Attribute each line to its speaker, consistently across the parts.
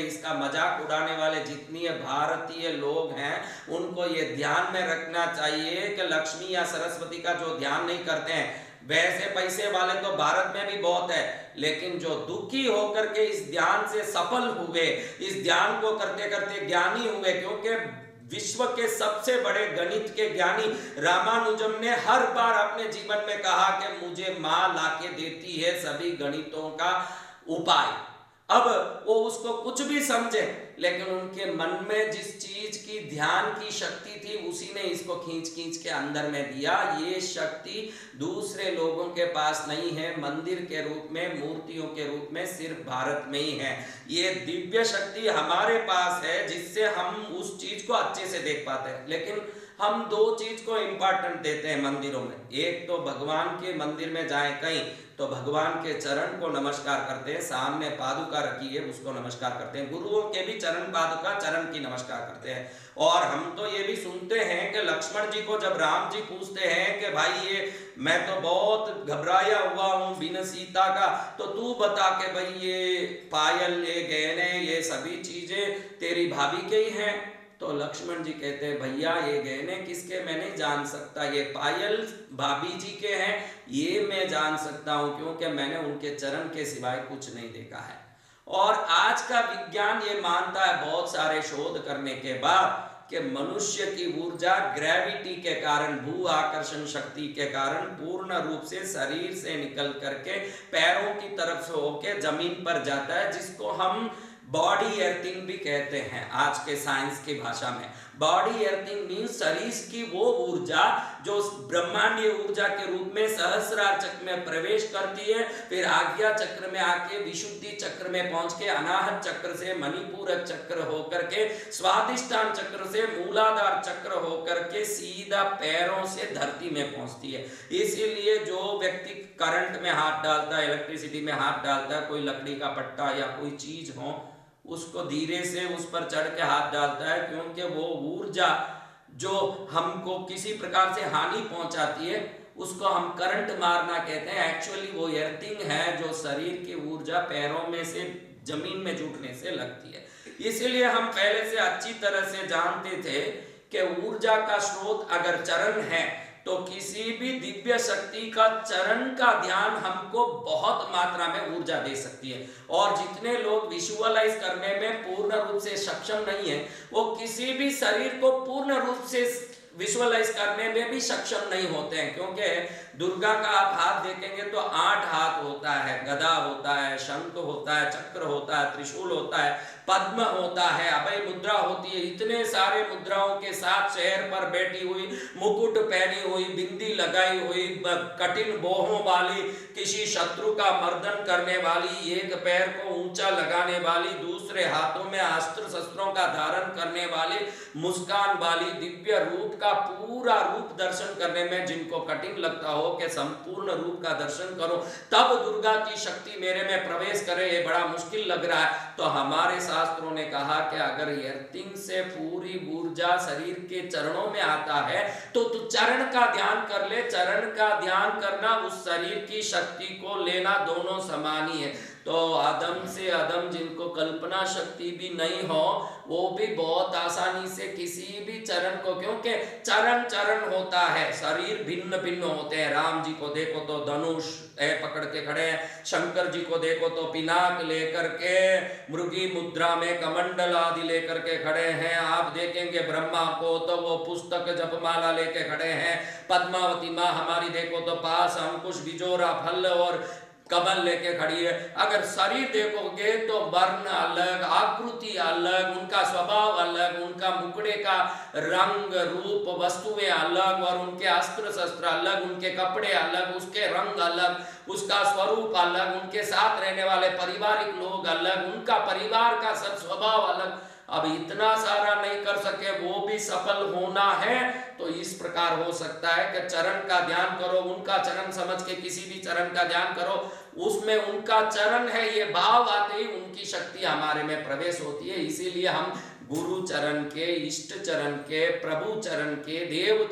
Speaker 1: इसका मजाक उड़ाने वाले जितनी भारतीय लोग हैं उनको ये ध्यान में रखना चाहिए कि लक्ष्मी या सरस्वती का जो ध्यान नहीं करते हैं, वैसे पैसे वाले तो भारत में भी बहुत है, लेकिन जो दुखी होकर के इस ध्यान से सफल हुए, इस ध्यान को करते करते ज्ञानी हुए, क्योंकि विश्व के सबसे बड़े गणित के ज्ञानी रामानुजम ने हर बार अपने जीवन में कहा कि मुझे मां लाके देती है सभी गणितों का उपाय। अब वो उसको कुछ भी समझे, लेकिन उनके मन में जिस चीज की ध्यान की शक्ति थी उसी ने इसको खींच खींच के अंदर में दिया। ये शक्ति दूसरे लोगों के पास नहीं है, मंदिर के रूप में, मूर्तियों के रूप में सिर्फ भारत में ही है। ये दिव्य शक्ति हमारे पास है जिससे हम उस चीज को अच्छे से देख पाते हैं। लेकिन हम दो चीज को इंपॉर्टेंट देते हैं मंदिरों में, एक तो भगवान के मंदिर में जाए कहीं तो भगवान के चरण को नमस्कार करते हैं, सामने पादुका रखी है उसको नमस्कार करते हैं, गुरुओं के भी चरण पादुका चरण की नमस्कार करते हैं। और हम तो ये भी सुनते हैं कि लक्ष्मण जी को जब राम जी पूछते हैं कि भाई ये मैं तो बहुत घबराया हुआ हूँ बिन सीता का, तो तू बता के भाई ये पायल, ये गहने, ये सभी चीजें तेरी भाभी के ही हैं। तो लक्ष्मण जी कहते हैं भैया ये गहने किसके मैं नहीं जान सकता, ये पायल भाभी जी के हैं, ये मैं जान सकता हूं क्योंकि मैंने उनके चरण के सिवाय कुछ नहीं देखा है। और आज का विज्ञान ये मानता है बहुत सारे शोध करने के बाद कि मनुष्य की ऊर्जा ग्रेविटी के कारण, भू आकर्षण शक्ति के कारण पूर्ण रूप से शरीर से निकल करके पैरों की तरफ से होके जमीन पर जाता है, जिसको हम बॉडी एर्थिंग भी कहते हैं आज के साइंस की भाषा में। बॉडी एर्थिंग मीन्स शरीर की वो ऊर्जा जो ब्रह्मांडीय ऊर्जा के रूप में सहस्रार चक्र में प्रवेश करती है, फिर आज्ञा चक्र में आके विशुद्धि चक्र में पहुंच के अनाहत चक्र से मणिपूरक चक्र होकर के स्वादिष्टान चक्र से मूलाधार चक्र होकर के सीधा पैरों से धरती में पहुंचती है। इसीलिए जो व्यक्ति करंट में हाथ डालता है, इलेक्ट्रिसिटी में हाथ डालता है, कोई लकड़ी का पट्टा या कोई चीज हो उसको धीरे से उस पर चढ़ के हाथ डालता है, क्योंकि वो ऊर्जा जो हमको किसी प्रकार से हानि पहुंचाती है उसको हम करंट मारना कहते हैं। एक्चुअली वो एर्थिंग है जो शरीर की ऊर्जा पैरों में से जमीन में जुटने से लगती है। इसीलिए हम पहले से अच्छी तरह से जानते थे कि ऊर्जा का स्रोत अगर चरण है तो किसी भी दिव्य शक्ति का चरण का ध्यान हमको बहुत मात्रा में ऊर्जा दे सकती है। और जितने लोग विजुअलाइज करने में पूर्ण रूप से सक्षम नहीं है, वो किसी भी शरीर को पूर्ण रूप से विजुअलाइज करने में भी सक्षम नहीं होते हैं, क्योंकि दुर्गा का आप हाथ देखेंगे तो 8 हाथ होता है, गदा होता है, शंख होता है, चक्र होता है, त्रिशूल होता है, पद्म होता है, अभय मुद्रा होती है। इतने सारे मुद्राओं के साथ शहर पर बैठी हुई, मुकुट पहनी हुई, बिंदी लगाई हुई, कठिन बोहों वाली, किसी शत्रु का मर्दन करने वाली, एक पैर को ऊंचा लगाने वाली, दूसरे हाथों में अस्त्र शस्त्रों का धारण करने वाली, मुस्कान वाली, दिव्य रूप का पूरा रूप दर्शन करने में जिनको कठिन लगता हो कि संपूर्ण रूप का दर्शन करो तब दुर्गा की शक्ति मेरे में प्रवेश करे, ये बड़ा मुश्किल लग रहा है, तो हमारे शास्त्रों ने कहा कि अगर एर्थिंग से पूरी ऊर्जा शरीर के चरणों में आता है तो तू चरण का ध्यान कर ले। चरण का ध्यान करना उस शरीर की शक्ति को लेना दोनों समान ही है। तो अदम से अदम जिनको कल्पना शक्ति भी नहीं हो वो भी बहुत आसानी से किसी भी चरण को, क्योंकि चरण चरण होता है, शरीर भिन्न भिन्न होते हैं। राम जी को देखो तो धनुष पकड़ के खड़े हैं, शंकर जी को देखो तो पिनाक लेकर के मृगी मुद्रा में कमंडल आदि लेकर के खड़े हैं। आप देखेंगे ब्रह्मा को तो वो पुस्तक जपमाला लेके खड़े हैं। पद्मावती माँ हमारी देखो तो पास अंकुश बिजोरा फल और कमल लेके खड़ी है। अगर शरीर देखोगे तो वर्ण अलग, आकृति अलग, उनका स्वभाव अलग, उनका मुखड़े का रंग रूप वस्तुएं अलग और उनके अस्त्र शस्त्र अलग, उनके कपड़े अलग, उसके रंग अलग, उसका स्वरूप अलग, उनके साथ रहने वाले पारिवारिक लोग अलग, उनका परिवार का सब स्वभाव अलग। अब इतना सारा नहीं कर सके वो भी सफल होना है तो इस प्रकार हो सकता है कि चरण का ध्यान करो, उनका चरण समझ के किसी भी चरण का ध्यान करो, उसमें उनका चरण है ये भाव आते ही उनकी शक्ति हमारे में प्रवेश होती है। इसीलिए हम गुरु चरण के, इष्ट चरण के, प्रभु चरण के, देव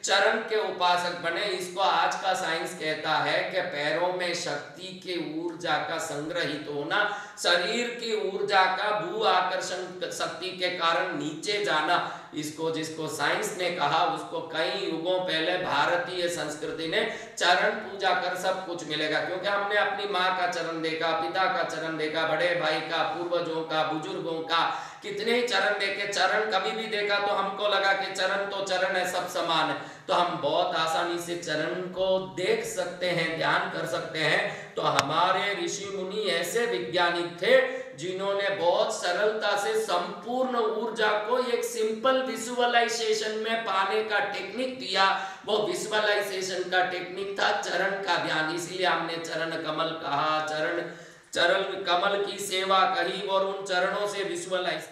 Speaker 1: चरण के उपासक बने। इसको आज का साइंस कहता है कि पैरों में शक्ति के ऊर्जा का संग्रहित होना, शरीर की ऊर्जा का भू आकर्षण शक्ति के कारण नीचे जाना, इसको जिसको साइंस ने कहा उसको कई युगों पहले भारतीय संस्कृति ने चरण पूजा कर सब कुछ मिलेगा। क्योंकि हमने अपनी माँ का चरण देखा, पिता का चरण देखा, बड़े भाई का, पूर्वजों का, बुजुर्गों का, कितने ही चरण देखे। चरण कभी भी देखा तो हमको लगा कि चरण तो चरण है, सब समान है, तो हम बहुत आसानी से चरण को देख सकते हैं, ध्यान कर सकते हैं। तो हमारे ऋषि मुनि ऐसे वैज्ञानिक थे जिन्होंने बहुत सरलता से संपूर्ण ऊर्जा को एक सिंपल विजुअलाइजेशन में पाने का टेक्निक दिया। वो विजुअलाइजेशन का टेक्निक था चरण का ध्यान। इसलिए हमने चरण कमल कहा, चरण कमल की सेवा कही और उन चरणों से विजुअलाइज